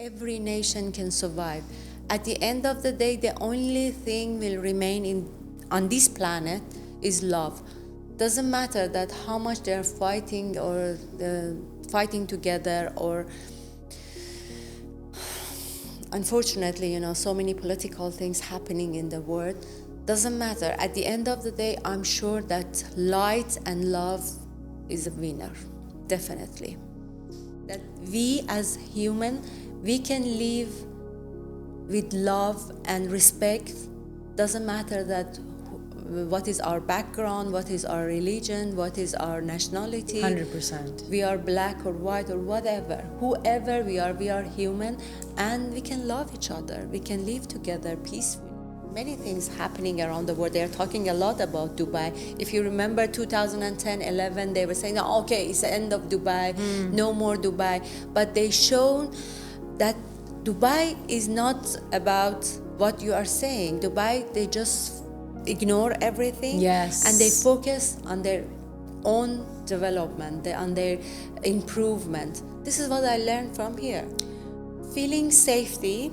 every nation can survive. At the end of the day, the only thing will remain on this planet is love. Doesn't matter that how much they're fighting or fighting together, or unfortunately, so many political things happening in the world. Doesn't matter. At the end of the day, I'm sure that light and love is a winner, definitely. That we as human, we can live with love and respect. Doesn't matter that what is our background, what is our religion, what is our nationality. 100%. We are black or white or whatever. Whoever we are human, and we can love each other. We can live together peacefully. Many things happening around the world. They are talking a lot about Dubai. If you remember 2010-11, they were saying, oh, okay, it's the end of Dubai, no more Dubai. But they shown that Dubai is not about what you are saying. Dubai, they just ignore everything. Yes. And they focus on their own development, on their improvement. This is what I learned from here. Feeling safety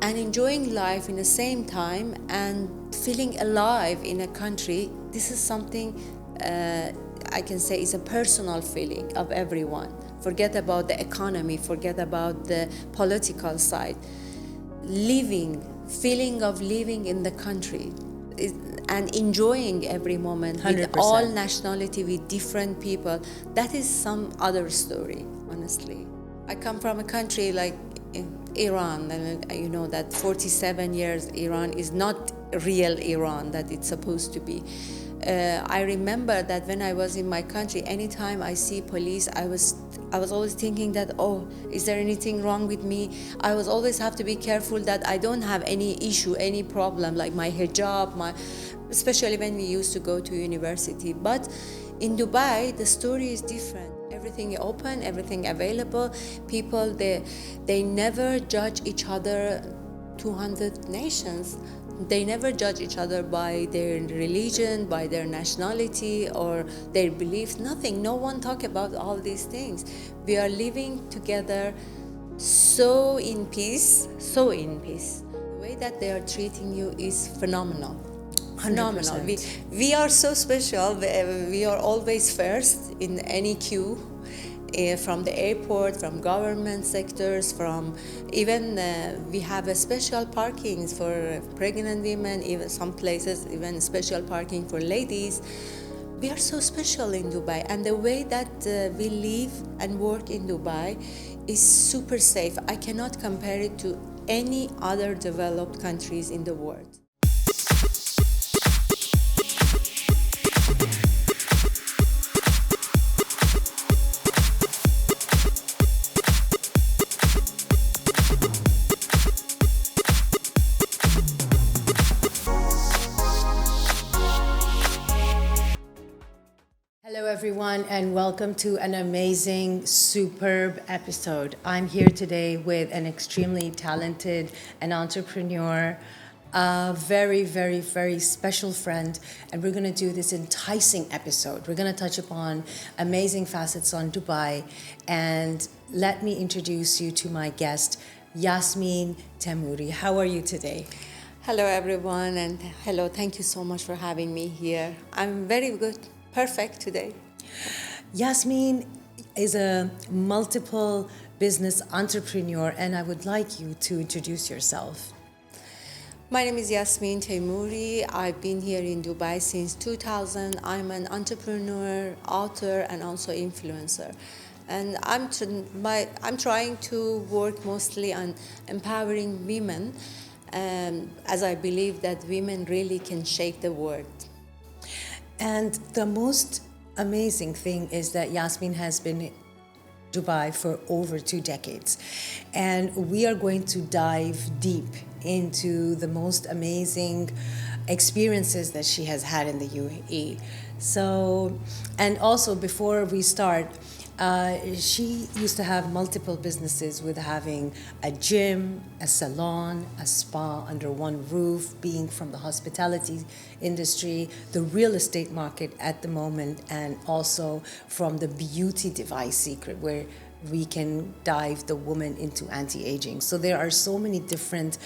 and enjoying life in the same time and feeling alive in a country, this is something I can say is a personal feeling of everyone. Forget about the economy, forget about the political side. Feeling of living in the country and enjoying every moment 100%. With all nationality, with different people, that is some other story, honestly. I come from a country like Iran, and you know that 47 years Iran is not real Iran that it's supposed to be. I remember that when I was in my country, anytime I see police, I was always thinking that, oh, is there anything wrong with me? I was always have to be careful that I don't have any issue, any problem, like my hijab, especially when we used to go to university. But in Dubai, the story is different. Everything open, everything available. People, they never judge each other. 200 nations, they never judge each other by their religion, by their nationality or their beliefs, nothing. No one talk about all these things. We are living together so in peace. The way that they are treating you is phenomenal. 100%. We are so special. We are always first in any queue, from the airport, from government sectors, from even we have a special parkings for pregnant women, even some places even special parking for ladies. We are so special in Dubai, and the way that we live and work in Dubai is super safe. I cannot compare it to any other developed countries in the world. Hello everyone, and welcome to an amazing, superb episode. I'm here today with an extremely talented and entrepreneur, a very, very, very special friend, and we're going to do this enticing episode. We're going to touch upon amazing facets on Dubai, and let me introduce you to my guest, Yasmine Teimori. How are you today? Hello everyone, and hello, thank you so much for having me here. I'm very good. Perfect today. Yasmine is a multiple business entrepreneur, and I would like you to introduce yourself. My name is Yasmine Teimori. I've been here in Dubai since 2000. I'm an entrepreneur, author, and also influencer. And I'm trying to work mostly on empowering women, as I believe that women really can shape the world. And the most amazing thing is that Yasmine has been in Dubai for over 2 decades. And we are going to dive deep into the most amazing experiences that she has had in the UAE. So, and also before we start, she used to have multiple businesses, with having a gym, a salon, a spa under one roof, being from the hospitality industry, the real estate market at the moment, and also from the beauty device secret, where we can dive the woman into anti-aging. So there are so many different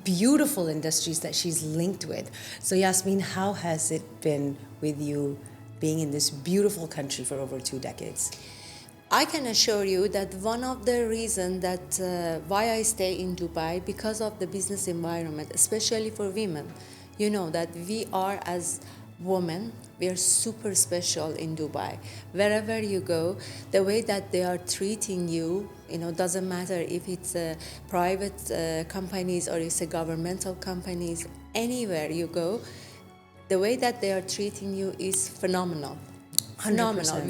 beautiful industries that she's linked with. So Yasmin, how has it been with you being in this beautiful country for over 2 decades? I can assure you that one of the reasons that why I stay in Dubai, because of the business environment, especially for women. You know that we are, as women, we are super special in Dubai. Wherever you go, the way that they are treating you, doesn't matter if it's private companies or it's a governmental companies, anywhere you go, the way that they are treating you is phenomenal. 100%. Phenomenal.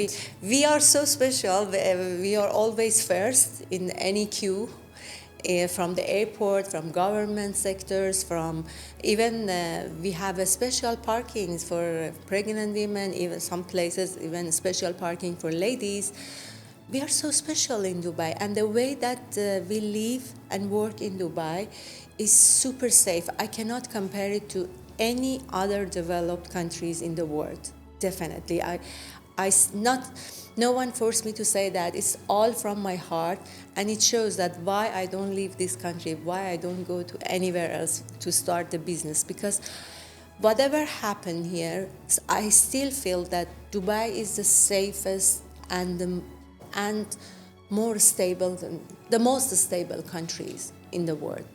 We are so special. We are always first in any queue, from the airport, from government sectors, from even we have a special parkings for pregnant women, even some places, even special parking for ladies. We are so special in Dubai, and the way that we live and work in Dubai is super safe. I cannot compare it to any other developed countries in the world. Definitely. No one forced me to say that. It's all from my heart, and it shows that why I don't leave this country, why I don't go to anywhere else to start the business. Because whatever happened here, I still feel that Dubai is the safest and more stable, the most stable countries in the world.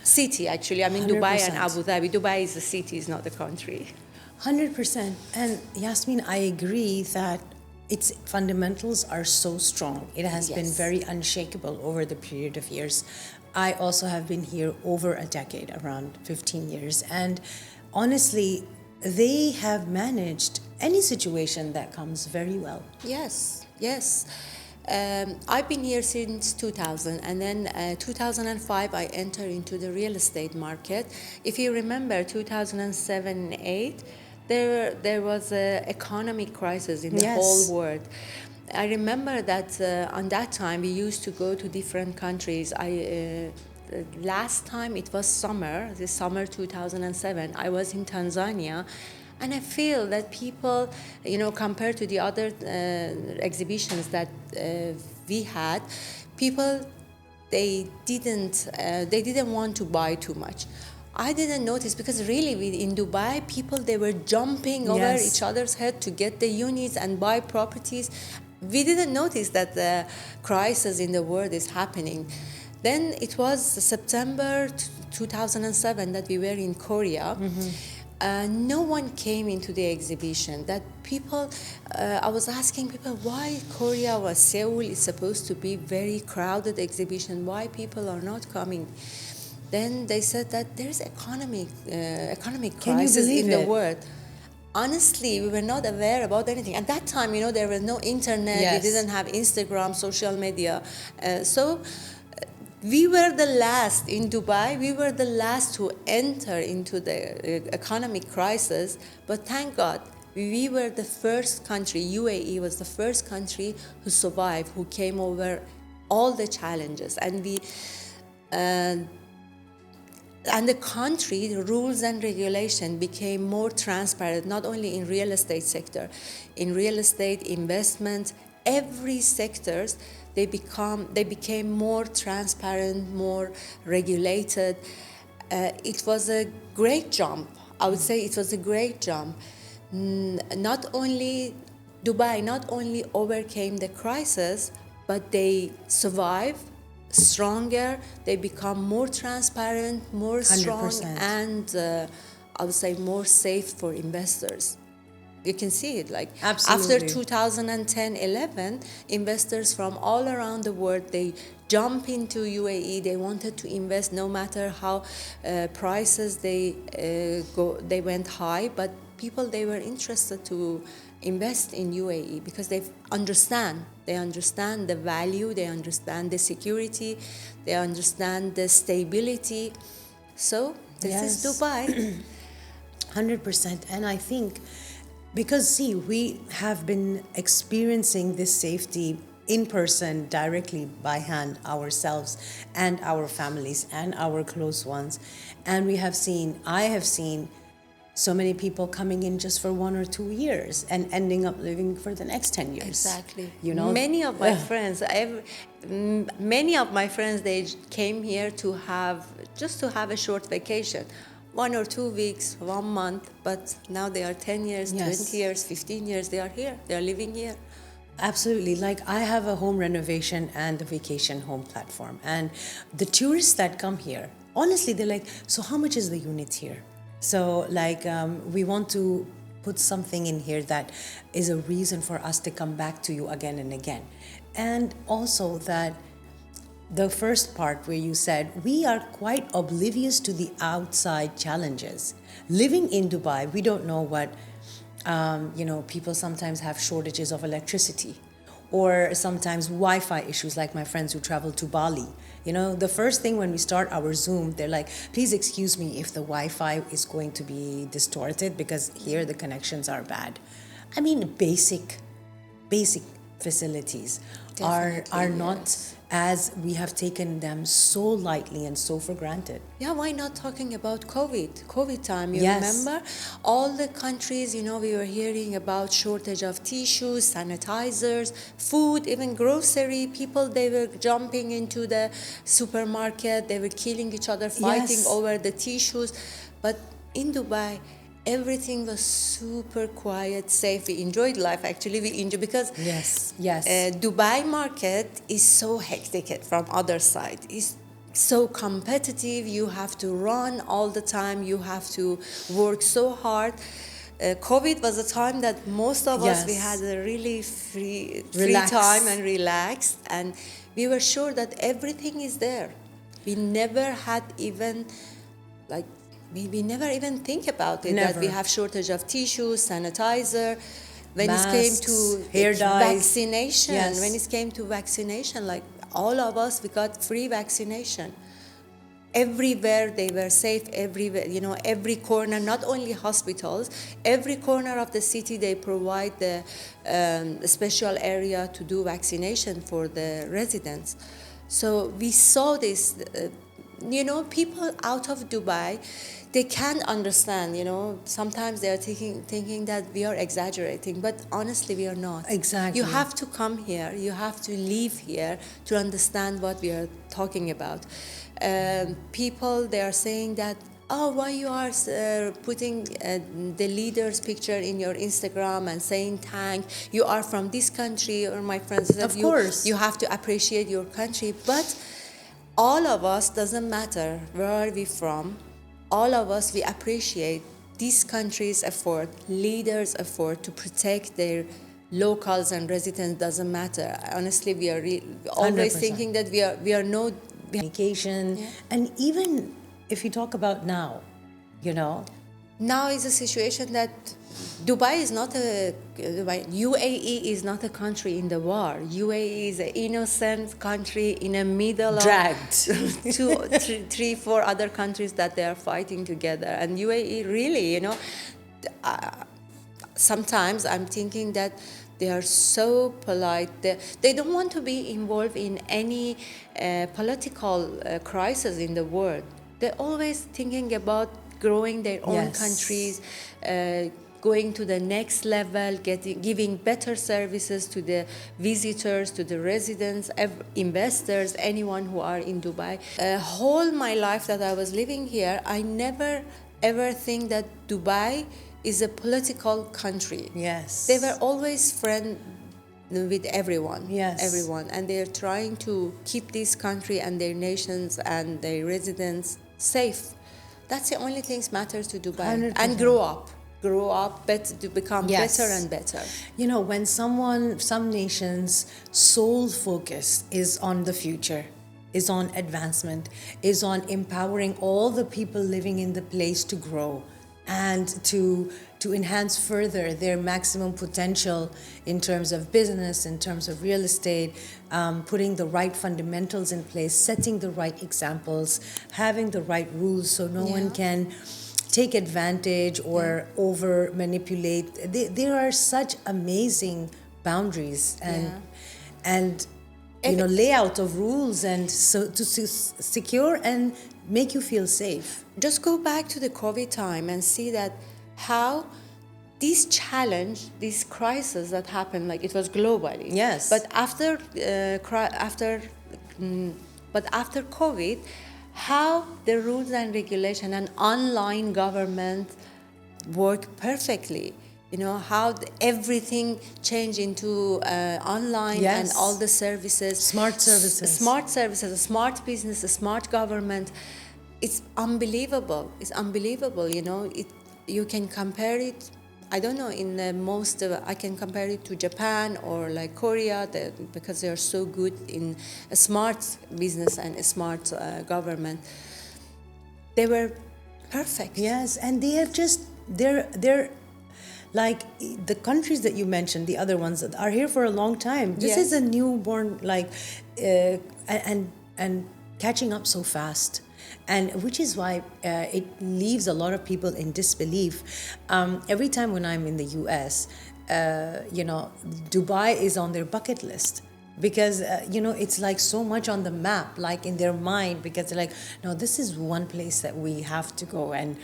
City, actually. I mean, 100%. Dubai and Abu Dhabi. Dubai is a city, is not a country. 100%. And Yasmin, I agree that its fundamentals are so strong. It has been very unshakable over the period of years. I also have been here over a decade, around 15 years. And honestly, they have managed any situation that comes very well. Yes. I've been here since 2000, and then 2005 I entered into the real estate market. If you remember, 2007 and 8, there was an economic crisis in the whole world. I remember that on that time we used to go to different countries. Last time it was summer 2007, I was in Tanzania. And I feel that people, compared to the other exhibitions that we had, people they didn't want to buy too much. I didn't notice, because really in Dubai, people, they were jumping over each other's head to get the units and buy properties. We didn't notice that the crisis in the world is happening. Then it was September 2007 that we were in Korea. No one came into the exhibition. That people, I was asking people why Korea or Seoul is supposed to be very crowded exhibition. Why people are not coming? Then they said that there's economic crisis in the world. Honestly, we were not aware about anything. At that time, there was no internet. We didn't have Instagram, social media. So we were the last in Dubai. We were the last to enter into the economic crisis. But thank God, we were the first country. UAE was the first country who survived, who came over all the challenges. And the country, the rules and regulation became more transparent, not only in real estate sector, in real estate investment, every sectors, they became more transparent, more regulated. It was a great jump. I would say it was a great jump. Dubai not only overcame the crisis, but they survived stronger. They become more transparent, more strong, 100%. And I would say more safe for investors. You can see it, like absolutely. After 2010-11, investors from all around the world, they jump into UAE. They wanted to invest, no matter how prices they went high, but people, they were interested to invest in UAE because they understand the value, they understand the security, they understand the stability. So this is Dubai. 100%. And I think, because we have been experiencing this safety in person, directly by hand, ourselves and our families and our close ones. And I have seen so many people coming in just for 1 or 2 years and ending up living for the next 10 years. Exactly. You know, many of my friends, many of my friends, they came here to have a short vacation, 1 or 2 weeks, 1 month. But now they are 10 years, Yes. 20 years, 15 years. They are here. They are living here. Absolutely. Like I have a home renovation and a vacation home platform. And the tourists that come here, honestly, they're like, so how much is the unit here? So like we want to put something in here that is a reason for us to come back to you again and again. And also that the first part where you said we are quite oblivious to the outside challenges. Living in Dubai, we don't know what people sometimes have shortages of electricity or sometimes Wi-Fi issues, like my friends who travel to Bali. The first thing when we start our Zoom, they're like, please excuse me if the Wi-Fi is going to be distorted because here the connections are bad. I mean, basic facilities are not yes. as we have taken them so lightly and so for granted. Yeah, why not talking about COVID time? You Yes. remember all the countries, we were hearing about shortage of tissues, sanitizers, food, even grocery. People, they were jumping into the supermarket. They were killing each other, fighting Yes. over the tissues. But in Dubai, everything was super quiet, safe. We enjoyed life, actually. We enjoyed because Yes. Dubai market is so hectic from other side. It's so competitive. You have to run all the time. You have to work so hard. COVID was a time that most of us, we Yes. had a really free Relax. time and relaxed. And we were sure that everything is there. We never had even we never even think about it, that we Never. have shortage of tissues, sanitizer. When Masks, it came to hair dyes. vaccination, Yes. when it came to vaccination, like all of us, we got free vaccination. Everywhere they were safe, everywhere, every corner, not only hospitals, every corner of the city, they provide the special area to do vaccination for the residents. So we saw this, people out of Dubai, they can't understand, sometimes they are thinking that we are exaggerating, but honestly, we are not. Exactly. You have to come here, you have to live here to understand what we are talking about. People, they are saying that, why you are putting the leader's picture in your Instagram and saying thank, you are from this country, or my friends said, Of course. you have to appreciate your country. But all of us, doesn't matter where are we from, all of us, we appreciate this country's effort, leaders' effort to protect their locals and residents. Doesn't matter. Honestly, we are always 100%. thinking that we are no. Communication. Yeah. And even if you talk about now, Now is a situation that Dubai is not UAE is not a country in the war. UAE is an innocent country in the middle Dragged. of three, four other countries that they are fighting together. And UAE really, sometimes I'm thinking that they are so polite. They don't want to be involved in any political crisis in the world. They're always thinking about growing their own Yes. countries, going to the next level, giving better services to the visitors, to the residents, investors, anyone who are in Dubai. Whole my life that I was living here, I never ever think that Dubai is a political country. Yes. They were always friends with everyone. Yes. Everyone. And they're trying to keep this country and their nations and their residents safe. That's the only thing matters to Dubai. 100%. And grow up, to become Yes. better and better. When some nations' sole focus is on the future, is on advancement, is on empowering all the people living in the place to grow and to enhance further their maximum potential in terms of business, in terms of real estate, putting the right fundamentals in place, setting the right examples, having the right rules so no one can take advantage or over manipulate. There are such amazing boundaries and layout of rules and so to secure and make you feel safe. Just go back to the COVID time and see that how this challenge, this crisis that happened, like it was globally. Yes. But after but after COVID, how the rules and regulation and online government work perfectly. You know how everything changed into online, Yes. and all the services, Smart services. smart business, a smart government. It's unbelievable. It's unbelievable. You know, you can compare it. I don't know. In the most, I can compare it to Japan or like Korea, because they are so good in a smart business and a smart government. They were perfect. Yes, and they have just they're like the countries that you mentioned, the other ones that are here for a long time. This is a newborn, like, and catching up so fast. And which is why it leaves a lot of people in disbelief. Every time when I'm in the US, you know, Dubai is on their bucket list. Because, you know, it's like so much on the map, like in their mind, because they're like, no, this is one place that we have to go. And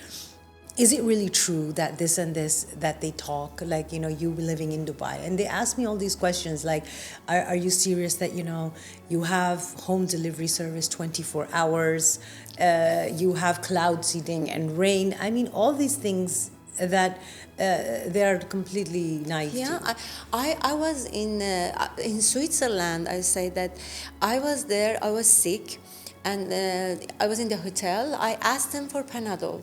is it really true that this and this, that they talk, like, you know, you living in Dubai? And they ask me all these questions, like, are you serious that, you know, you have home delivery service 24 hours, you have cloud seeding and rain? I mean, all these things that they are completely naive Yeah, to. I was in Switzerland. I say that I was there. I was sick, and I was in the hotel. I asked them for Panadol.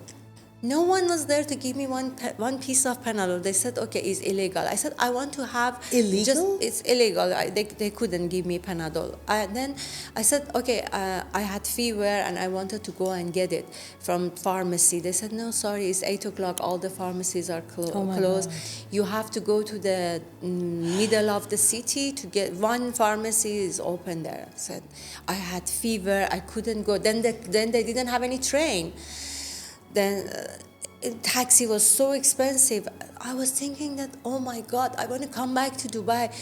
No one was there to give me one piece of Panadol. They said, okay, it's illegal. I said, I want to have... Illegal? It's illegal. They couldn't give me Panadol. Then I said, okay, I had fever and I wanted to go and get it from pharmacy. They said, no, sorry, it's 8 o'clock. All the pharmacies are closed. God. You have to go to the middle of the city to get... One pharmacy is open there. I said, I had fever. I couldn't go. Then they didn't have any train. Then taxi was so expensive. I was thinking that, oh my God, I want to come back to Dubai.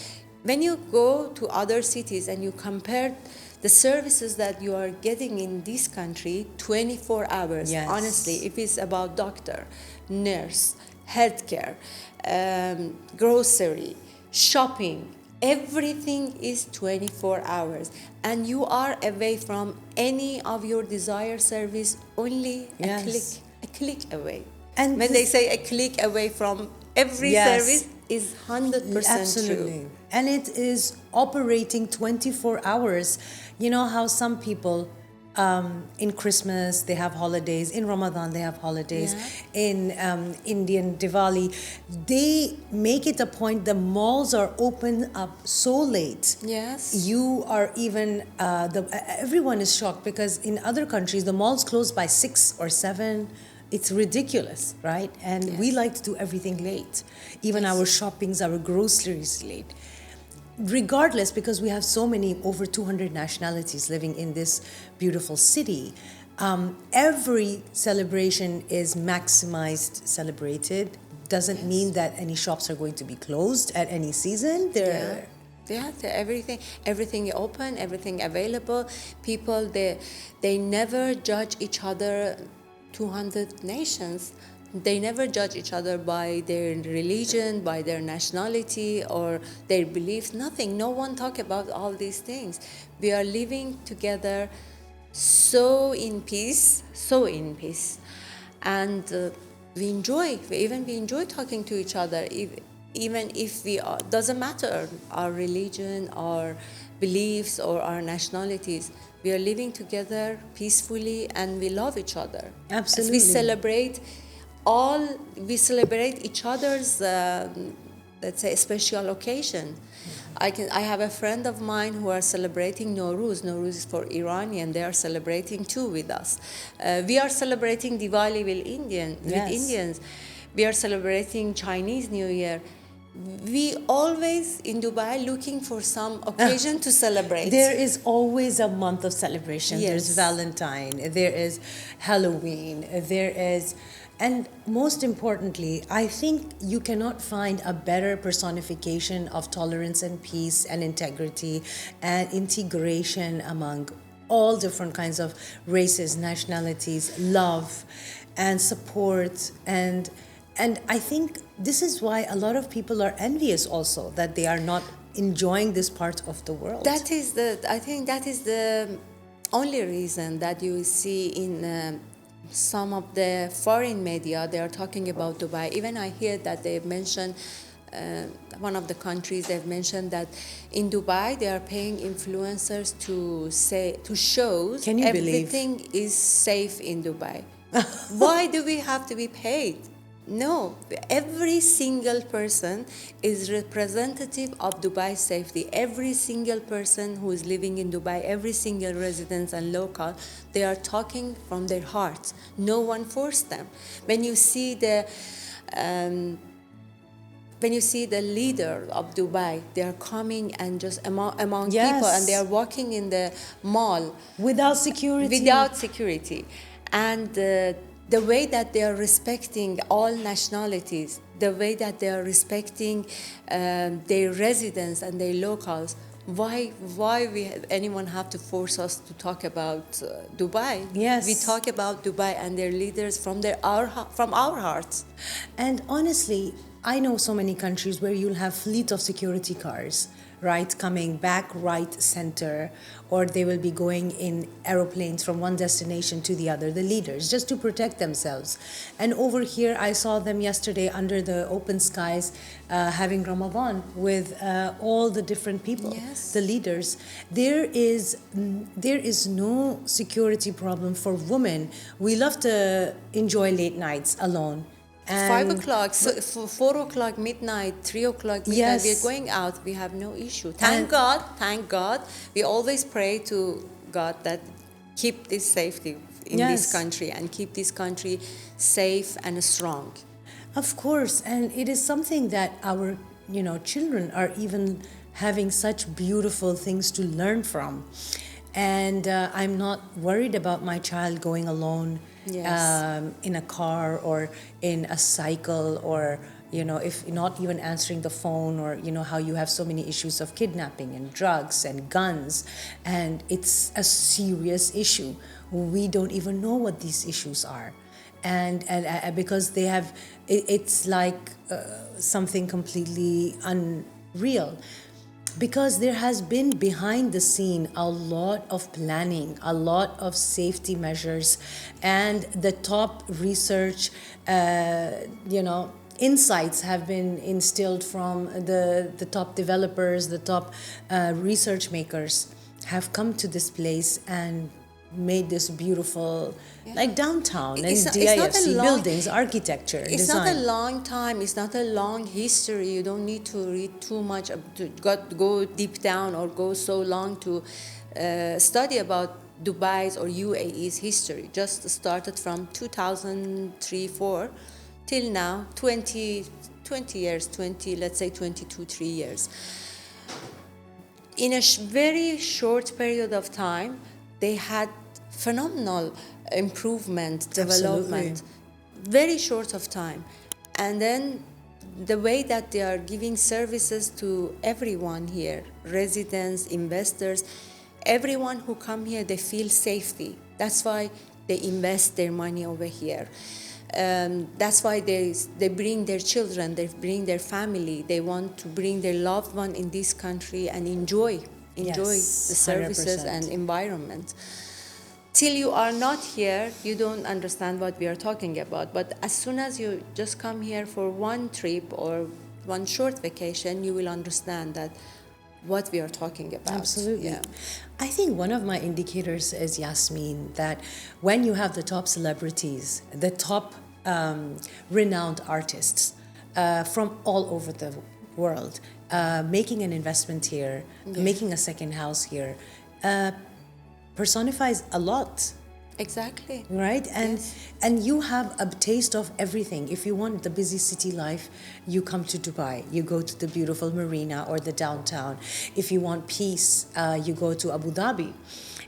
When you go to other cities and you compare the services that you are getting in this country, 24 hours, Yes. honestly, if it's about doctor, nurse, healthcare, grocery, shopping, everything is 24 hours, and you are away from any of your desired service only Yes. a click away. And when they say a click away from every Yes. service, is 100% Absolutely. true. And it is operating 24 hours. You know how some people in Christmas they have holidays, in Ramadan they have holidays, Yeah. in Indian Diwali, they make it a point, the malls are open up so late. Yes. You are even, everyone is shocked because in other countries the malls close by 6 or 7. It's ridiculous, right? And we like to do everything late. Even our shoppings, our groceries late. Regardless, because we have so many, over 200 nationalities living in this beautiful city, every celebration is maximized, celebrated. Doesn't mean that any shops are going to be closed at any season. Yeah, everything open, everything available. People, they never judge each other. 200 nations, they never judge each other by their religion, by their nationality, or their beliefs. Nothing. No one talk about all these things. We are living together so in peace, and we enjoy talking to each other. Even if doesn't matter our religion, our beliefs, or our nationalities. We are living together peacefully, and we love each other. Absolutely. As we celebrate each other's, let's say, special occasion. I have a friend of mine who are celebrating Nowruz. Nowruz is for Iranian. They are celebrating too with us. We are celebrating Diwali with Indians. We are celebrating Chinese New Year. We always in Dubai looking for some occasion to celebrate. There is always a month of celebration. Yes. There's Valentine, there is Halloween, there is, and most importantly, I think you cannot find a better personification of tolerance and peace and integrity and integration among all different kinds of races, nationalities, love and support and And I think this is why a lot of people are envious also, that they are not enjoying this part of the world. I think that is the only reason that you see in some of the foreign media, they are talking about Dubai. Even I hear that they mention one of the countries, they've mentioned that in Dubai they are paying influencers to show Can you believe? everything is safe in Dubai. Why do we have to be paid? No, every single person is representative of Dubai's safety. Every single person who is living in Dubai, every single resident and local, they are talking from their hearts. No one forced them. When you see the leader of Dubai, they are coming and just among Yes. people, and they are walking in the mall Without security. And the way that they are respecting all nationalities, the way that they are respecting their residents and their locals, why anyone have to force us to talk about Dubai? Yes. We talk about Dubai and their leaders from our hearts. And honestly, I know so many countries where you'll have fleet of security cars, right, coming back, right, center, or they will be going in aeroplanes from one destination to the other, the leaders, just to protect themselves. And over here, I saw them yesterday under the open skies having Ramadan with all the different people, Yes. the leaders. There is no security problem for women. We love to enjoy late nights alone. 5 o'clock, 4 o'clock, midnight, 3 o'clock, midnight, Yes. we're going out, we have no issue. Thank God. We always pray to God that keep this safety in this Yes. country and keep this country safe and strong. Of course, and it is something that our, children are even having such beautiful things to learn from. And I'm not worried about my child going alone. Yes. In a car or in a cycle, or if not even answering the phone, or how you have so many issues of kidnapping and drugs and guns, and it's a serious issue. We don't even know what these issues are, and because they have it's like something completely unreal. Because there has been behind the scene a lot of planning, a lot of safety measures, and the top research, insights have been instilled from the top developers, the top research makers have come to this place and made this beautiful, like downtown and DIFC buildings, architecture, It's design. not a long time. It's not a long history. You don't need to read too much to go deep down or go so long to study about Dubai's or UAE's history. Just started from 2003-4 till now, 20 years, let's say 22, 3 years. In a very short period of time, they had phenomenal improvement, development, very short of time. And then the way that they are giving services to everyone here, residents, investors, everyone who come here, they feel safety. That's why they invest their money over here. That's why they bring their children, they bring their family, they want to bring their loved one in this country and enjoy the services 100%. and environment. Till you are not here, you don't understand what we are talking about. But as soon as you just come here for one trip or one short vacation, you will understand that what we are talking about. Absolutely. Yeah. I think one of my indicators is, Yasmin, that when you have the top celebrities, the top renowned artists from all over the world making an investment here, making a second house here, personifies a lot. Exactly. Right? And you have a taste of everything. If you want the busy city life, you come to Dubai. You go to the beautiful marina or the downtown. If you want peace, you go to Abu Dhabi.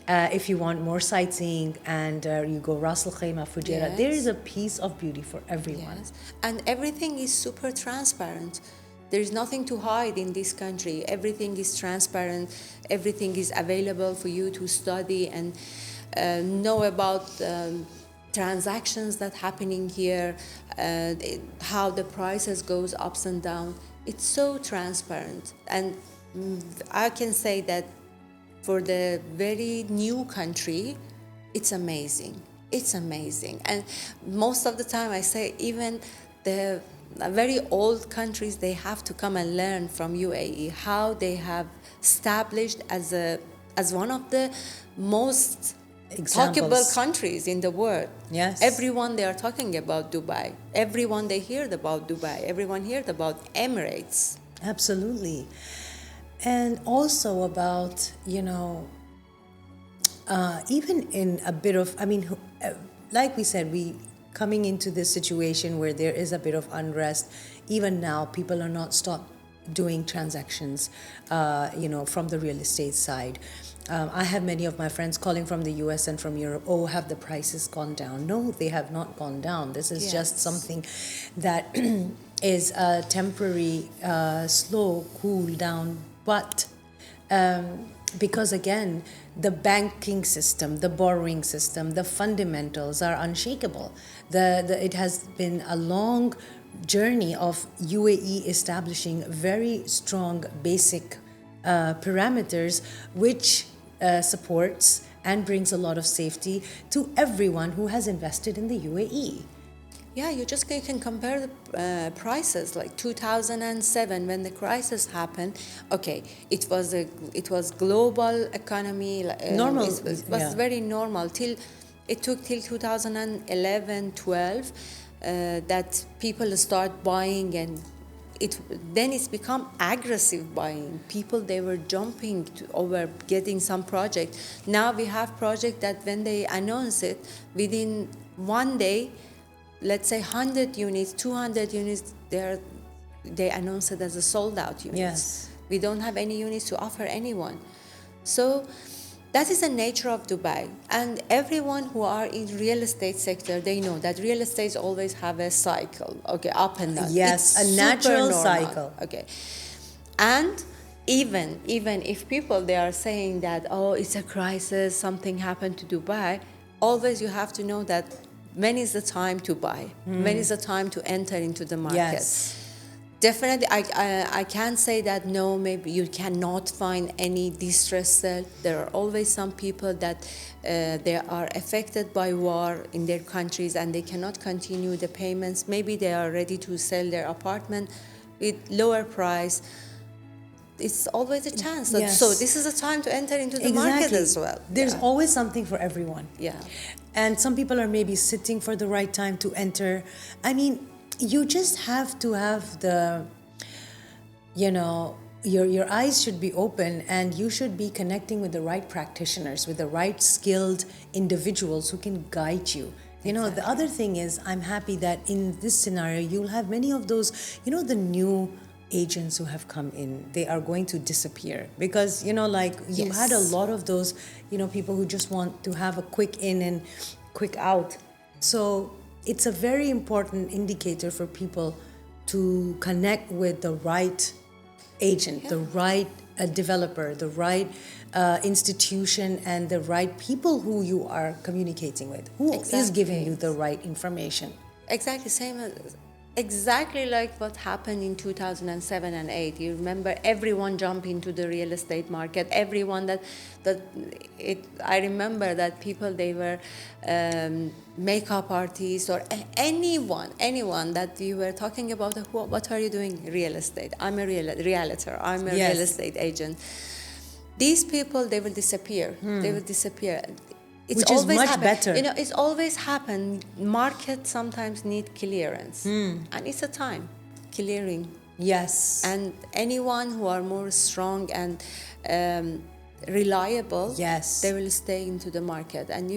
If you want more sightseeing, and you go Ras Al Khaimah, Fujairah. Yes. There is a piece of beauty for everyone. Yes. And everything is super transparent. There is nothing to hide in this country. Everything is transparent. Everything is available for you to study and know about transactions that happening here, how the prices goes ups and down. It's so transparent, and I can say that for the very new country, it's amazing. It's amazing, and most of the time I say even the very old countries, they have to come and learn from UAE how they have established as one of the most talkable countries in the world. Yes. Everyone, they are talking about Dubai. Everyone, they heard about Dubai. Everyone heard about Emirates. Absolutely. And also about, even in a bit of, like we said, we coming into this situation where there is a bit of unrest. Even now, people are not stopped doing transactions, from the real estate side. I have many of my friends calling from the US and from Europe, oh, have the prices gone down? No, they have not gone down. This is just something that is a temporary, slow cool down. But because again, the banking system, the borrowing system, the fundamentals are unshakable. It has been a long journey of UAE establishing very strong basic parameters, which supports and brings a lot of safety to everyone who has invested in the UAE. Yeah, you can compare the prices. Like 2007, when the crisis happened, okay, it was global economy. Normal. It was very normal it took till 2011, 12 that people start buying, and it's become aggressive buying. People, they were jumping over getting some project. Now we have project that when they announce it, within one day, let's say 100 units, 200 units, they announce it as a sold out units. Yes. We don't have any units to offer anyone. So that is the nature of Dubai. And everyone who are in real estate sector, they know that real estates always have a cycle, okay, up and down. Yes, it's a natural normal. cycle. Okay. And even if people, they are saying that, oh, it's a crisis, something happened to Dubai, always you have to know that when is the time to buy? When is the time to enter into the market? Yes. Definitely, I can't say that no, maybe you cannot find any distressed sale. There are always some people that they are affected by war in their countries and they cannot continue the payments. Maybe they are ready to sell their apartment with lower price. It's always a chance. Yes. So this is a time to enter into the market as well. There's always something for everyone. Yeah. And some people are maybe sitting for the right time to enter. I mean, you just have to have the, your eyes should be open, and you should be connecting with the right practitioners, with the right skilled individuals who can guide you. The other thing is, I'm happy that in this scenario, you'll have many of those, the new agents who have come in, they are going to disappear because, you had a lot of those, people who just want to have a quick in and quick out. So it's a very important indicator for people to connect with the right agent, the right developer, the right institution, and the right people who you are communicating with, who is giving you the right information. Exactly, exactly like what happened in 2007 and 8. You remember everyone jumped into the real estate market. Everyone I remember that people, they were makeup artists or anyone that you were talking about. What are you doing? Real estate. I'm a realtor. I'm a real estate agent. These people, they will disappear. They will disappear. Which is much better. It's always happened. Market sometimes need clearance. And it's a time clearing. Yes. And anyone who are more strong and reliable, they will stay into the market. And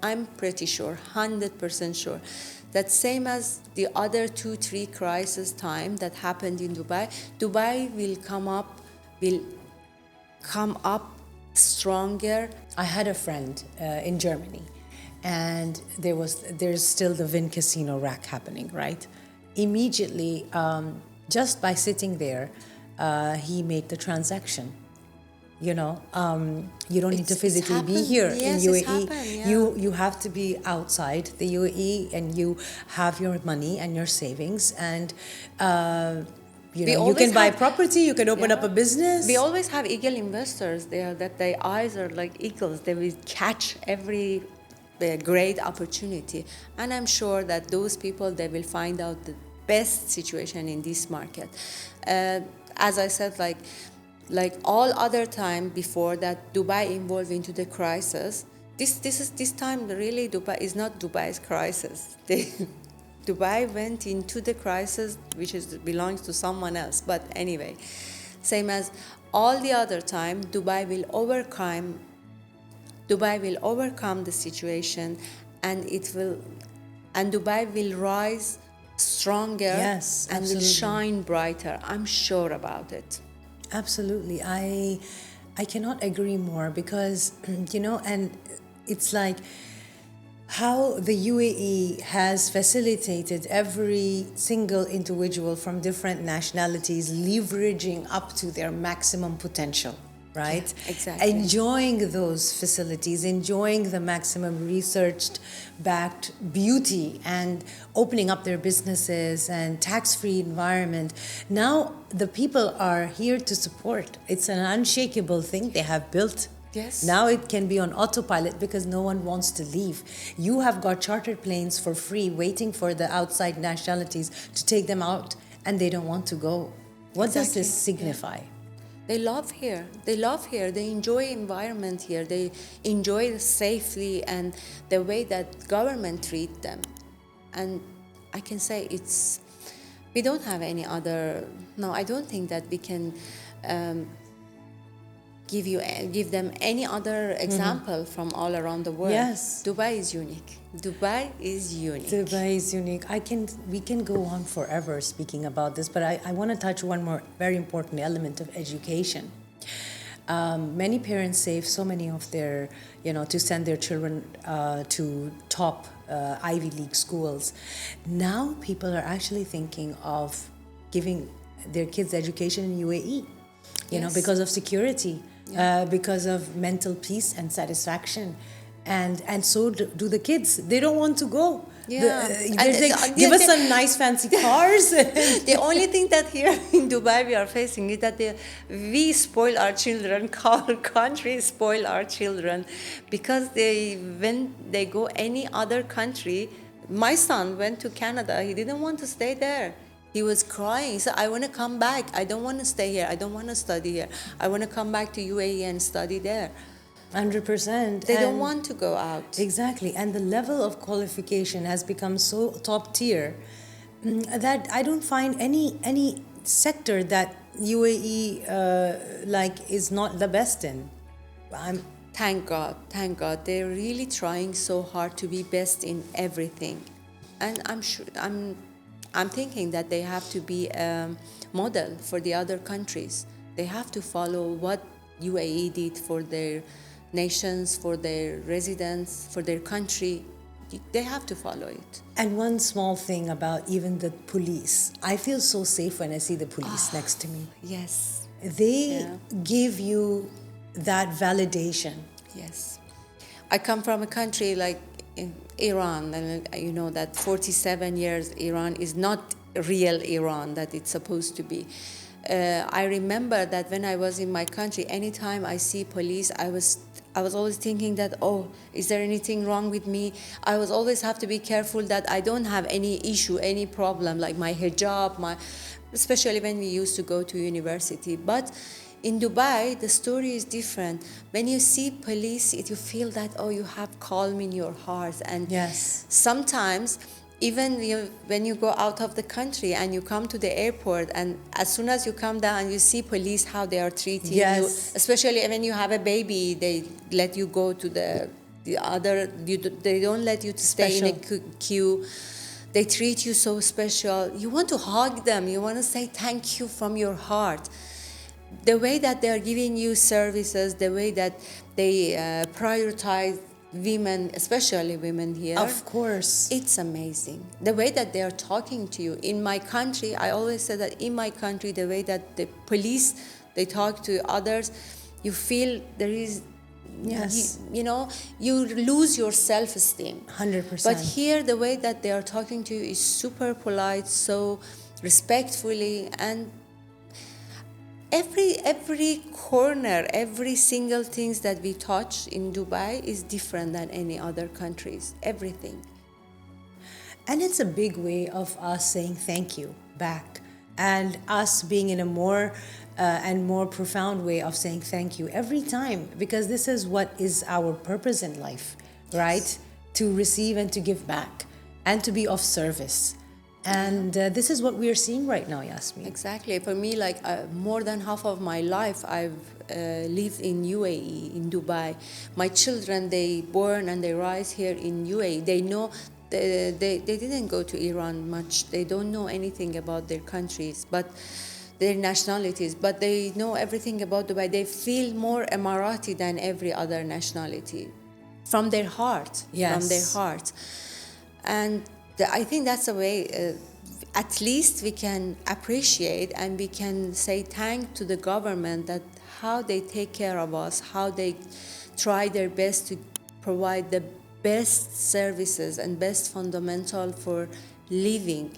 I'm pretty sure, 100% sure, that same as the other 2-3 crisis time that happened in Dubai will come up stronger. I had a friend in Germany, and there's still the Wynn Casino rack happening, right? Immediately, just by sitting there, he made the transaction. You don't need to It's physically be happened. here in Yes, UAE. it's happened, yeah. You have to be outside the UAE, and you have your money and your savings, and you always can buy have- property, you can open up a business. We always have eagle investors there that their eyes are like eagles. They will catch every great opportunity. And I'm sure that those people, they will find out the best situation in this market. As I said, like all other time before that Dubai involved into the crisis, this time really Dubai is not Dubai's crisis. Dubai went into the crisis, which belongs to someone else. But anyway, same as all the other time, Dubai will overcome the situation, and Dubai will rise stronger, Yes, and will absolutely. shine brighter. I'm sure about it. Absolutely. I cannot agree more, because, and it's like how the UAE has facilitated every single individual from different nationalities leveraging up to their maximum potential, right? Yeah, exactly. Enjoying those facilities, enjoying the maximum researched backed beauty, and opening up their businesses and tax-free environment. Now the people are here to support. It's an unshakable thing they have built. Yes. Now it can be on autopilot because no one wants to leave. You have got chartered planes for free waiting for the outside nationalities to take them out, and they don't want to go. What does this signify? They love here. They love here. They enjoy environment here. They enjoy the safety and the way that government treat them. And I can say we don't have any other. No, I don't think that we can give them any other example from all around the world. Yes. Dubai is unique. Dubai is unique. Dubai is unique. We can go on forever speaking about this, but I want to touch one more very important element of education. Many parents save so many of their, to send their children to top Ivy League schools. Now people are actually thinking of giving their kids education in UAE, because of security. Because of mental peace and satisfaction, and so do the kids. They don't want to go. Yeah. They're saying, give us some nice fancy cars. The only thing that here in Dubai we are facing is that we spoil our children, our country spoil our children, because when they go any other country. My son went to Canada. He didn't want to stay there. He was crying. He said, I want to come back. I don't want to stay here. I don't want to study here. I want to come back to UAE and study there. 100%. They don't want to go out. Exactly. And the level of qualification has become so top tier that I don't find any sector that UAE is not the best in. Thank God. They're really trying so hard to be best in everything. And I'm thinking that they have to be a model for the other countries. They have to follow what UAE did for their nations, for their residents, for their country. They have to follow it. And one small thing about even the police. I feel so safe when I see the police next to me. Yes. They give you that validation. Yes. I come from a country like Iran, and you know that 47 years Iran is not real Iran that it's supposed to be. I remember that when I was in my country, anytime I see police, I was always thinking that, oh, is there anything wrong with me? I was always have to be careful that I don't have any issue, any problem, like my hijab, especially when we used to go to university. But in Dubai, the story is different. When you see police, you feel that, oh, you have calm in your heart. And yes, sometimes, even when you go out of the country and you come to the airport, and as soon as you come down and you see police, how they are treating you, especially when you have a baby, they let you go to the other, they don't let you to stay in a queue. They treat you so special. You want to hug them. You want to say thank you from your heart. The way that they are giving you services, the way that they prioritize women, especially women here. Of course. It's amazing. The way that they are talking to you. In my country, I always say that in my country, the way that the police, they talk to others, You feel there is, Yes. you know, you lose your self-esteem. 100%. But here, the way that they are talking to you is super polite, so respectfully, and every corner, every single things that we touch in Dubai is different than any other countries. Everything. And it's a big way of us saying thank you back, and us being in a more and more profound way of saying thank you every time, because this is what is our purpose in life, right? To receive and to give back and to be of service. And this is what we are seeing right now, Yasmin. Exactly. For me, like more than half of my life, I've lived in UAE, in Dubai. My children, they born and they rise here in UAE. They know, they didn't go to Iran much. They don't know anything about their countries, but their nationalities, but they know everything about Dubai. They feel more Emirati than every other nationality from their heart, Yes. from their heart. And I think that's a way, at least we can appreciate and we can say thank to the government that how they take care of us, how they try their best to provide the best services and best fundamental for living.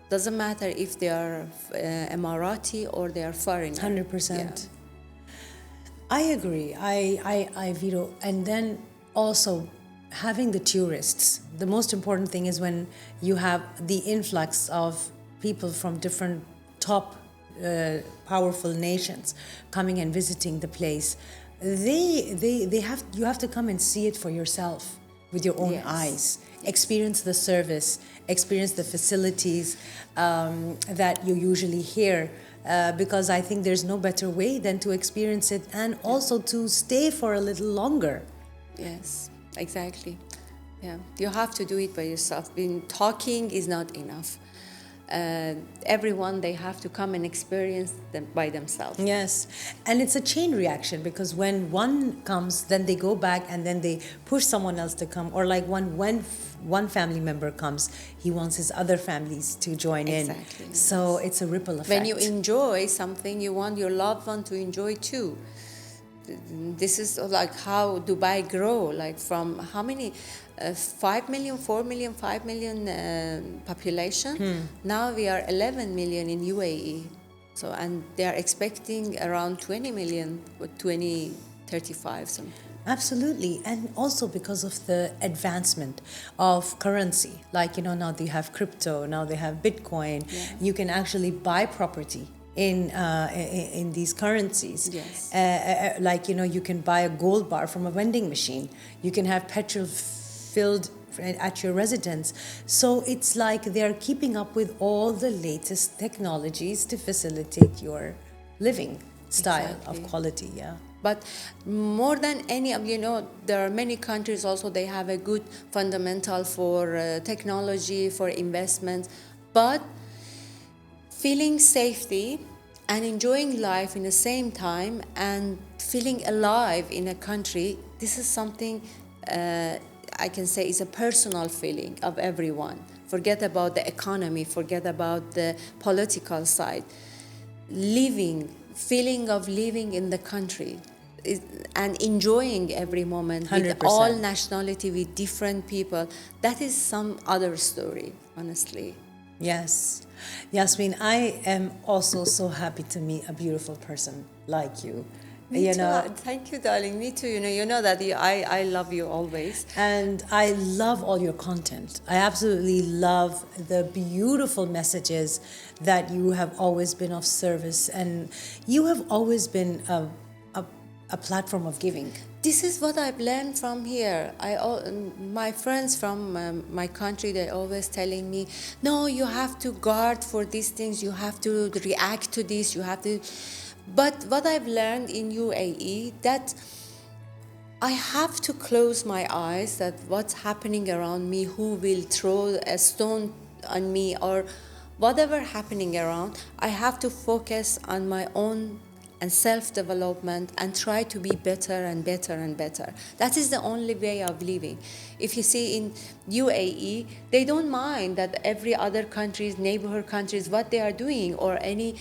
Doesn't matter if they are Emirati or they are foreigner. 100%. Yeah. I agree. I veto. And then also having the tourists. The most important thing is when you have the influx of people from different top powerful nations coming and visiting the place. They have, you have to come and see it for yourself with your own Yes. eyes. Experience the service, experience the facilities that you usually hear. Because I think there's no better way than to experience it and also to stay for a little longer. Yes, exactly. Yeah, you have to do it by yourself. Being talking is not enough. Everyone, they have to come and experience them by themselves. Yes, and it's a chain reaction, because when one comes, then they go back and then they push someone else to come. Or like when one family member comes, he wants his other families to join Exactly, in. So it's a ripple effect. When you enjoy something, you want your loved one to enjoy too. This is like how Dubai grow, like from how many, 5 million, 4 million, 5 million population. Now we are 11 million in UAE. So, and they are expecting around 20 million with 2035 something. Absolutely, and also because of the advancement of currency. Like, you know, now they have crypto, now they have Bitcoin. Yeah. You can actually buy property in these currencies. Yes. Like, you know, you can buy a gold bar from a vending machine. You can have petrol filled at your residence. So it's like they're keeping up with all the latest technologies to facilitate your living style Exactly. of quality. Yeah. But more than any, you know, there are many countries also, they have a good fundamental for technology, for investments, but feeling safety and enjoying life in the same time and feeling alive in a country, this is something I can say is a personal feeling of everyone. Forget about the economy, forget about the political side. Feeling of living in the country and enjoying every moment with 100%. all nationality, with different people, that is some other story, honestly. Yes. Yasmin, I am also so happy to meet a beautiful person like you. Me You too. know, Thank you, darling. Me too. You know that I love you always. and I love all your content. I absolutely love the beautiful messages that you have always been of service, and you have always been a platform of giving. This is what I've learned from here. My friends from my country, they're always telling me, no, you have to guard for these things, you have to react to this, you have to. But what I've learned in UAE, that I have to close my eyes that what's happening around me, who will throw a stone on me or whatever happening around, I have to focus on my own and self-development and try to be better and better and better. That is the only way of living. If you see in UAE, they don't mind that every other countries, neighborhood countries, what they are doing, or any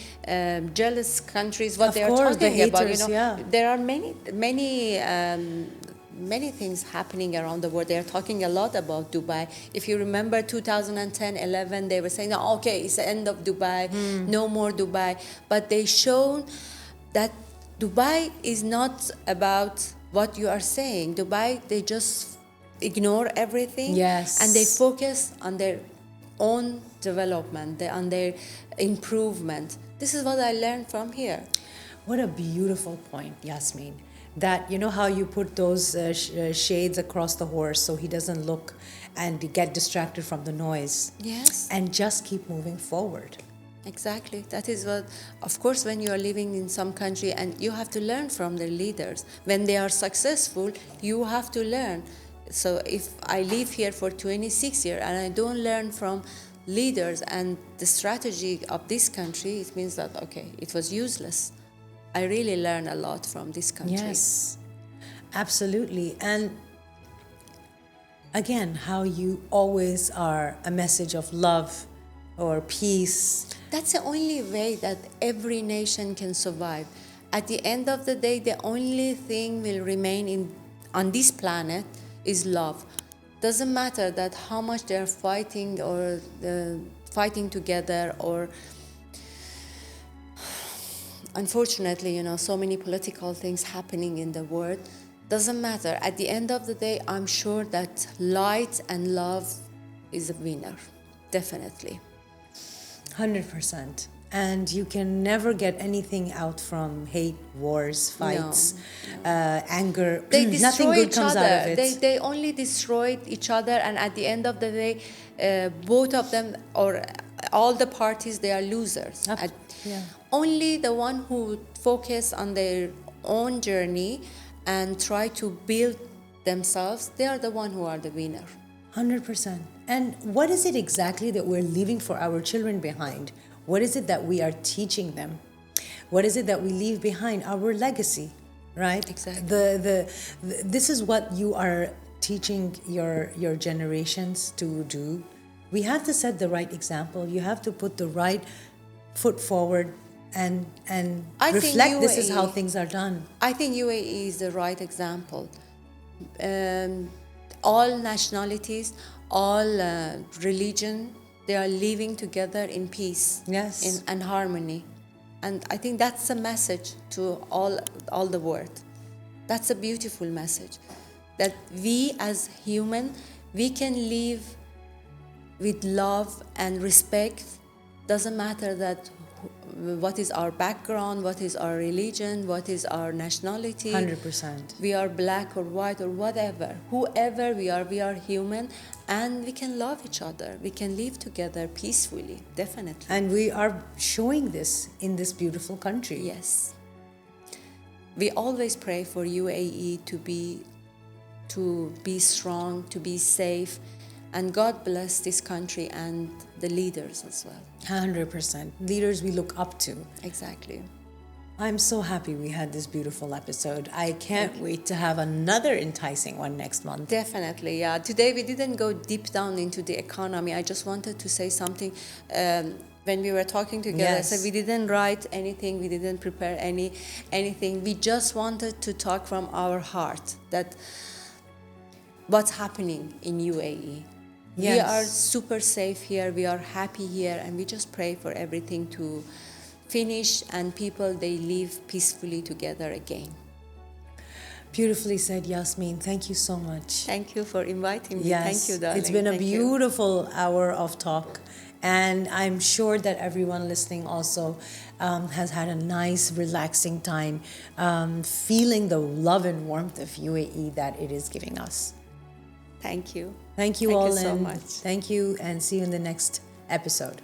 jealous countries, what Of they are course, the talking about. haters, yeah. There are many things happening around the world. They are talking a lot about Dubai. If you remember 2010, 11, they were saying, "Oh, okay, it's the end of Dubai, no more Dubai." But they shown that Dubai is not about what you are saying. Dubai, they just ignore everything. Yes. And they focus on their own development, on their improvement. This is what I learned from here. What a beautiful point, Yasmin. That, you know how you put those shades across the horse so he doesn't look and get distracted from the noise. Yes. And just keep moving forward. Exactly. That is what, of course, when you are living in some country, and you have to learn from the leaders. When they are successful, you have to learn. So if I live here for 26 years and I don't learn from leaders and the strategy of this country, it means that, okay, it was useless. I really learn a lot from this country. Yes, absolutely. And again, how you always are a message of love or peace. That's the only way that every nation can survive. At the end of the day, the only thing will remain on this planet is love. Doesn't matter that how much they are fighting or fighting together, or unfortunately, so many political things happening in the world. Doesn't matter. At the end of the day, I'm sure that light and love is a winner. Definitely. 100%. And you can never get anything out from hate, wars, fights, anger. They destroy Nothing good each comes other. out of it. They only destroyed each other, and at the end of the day, both of them, or all the parties, they are losers. Only the one who focus on their own journey and try to build themselves, they are the one who are the winner. 100%. And what is it exactly that we're leaving for our children behind? What is it that we are teaching them? What is it that we leave behind? Our legacy, right? Exactly. This is what you are teaching your generations to do. We have to set the right example. You have to put the right foot forward and reflect this is how things are done. I think UAE is the right example. All nationalities, all religion, they are living together in peace, and harmony. And I think that's a message to all the world. That's a beautiful message, that we as human, we can live with love and respect. Doesn't matter that what is our background, what is our religion, what is our nationality. 100%. We are black or white or whatever. Whoever we are human, and we can love each other. We can live together peacefully, definitely. And we are showing this in this beautiful country. Yes. We always pray for UAE to be strong, to be safe, and God bless this country and the leaders as well. 100%. Leaders we look up to. Exactly. I'm so happy we had this beautiful episode. I can't wait to have another enticing one next month. Definitely, yeah. Today we didn't go deep down into the economy. I just wanted to say something. When we were talking together, I said we didn't write anything, we didn't prepare anything. We just wanted to talk from our heart, that what's happening in UAE. Yes. We are super safe here, we are happy here, and we just pray for everything to finish and people, they live peacefully together again. Beautifully said, Yasmin. Thank you so much. Thank you for inviting me. Yes, Thank you, darling. It's been a beautiful hour of talk. And I'm sure that everyone listening also has had a nice, relaxing time, feeling the love and warmth of UAE that it is giving us. Thank you. Thank you all. Thank you so much. Thank you, and see you in the next episode.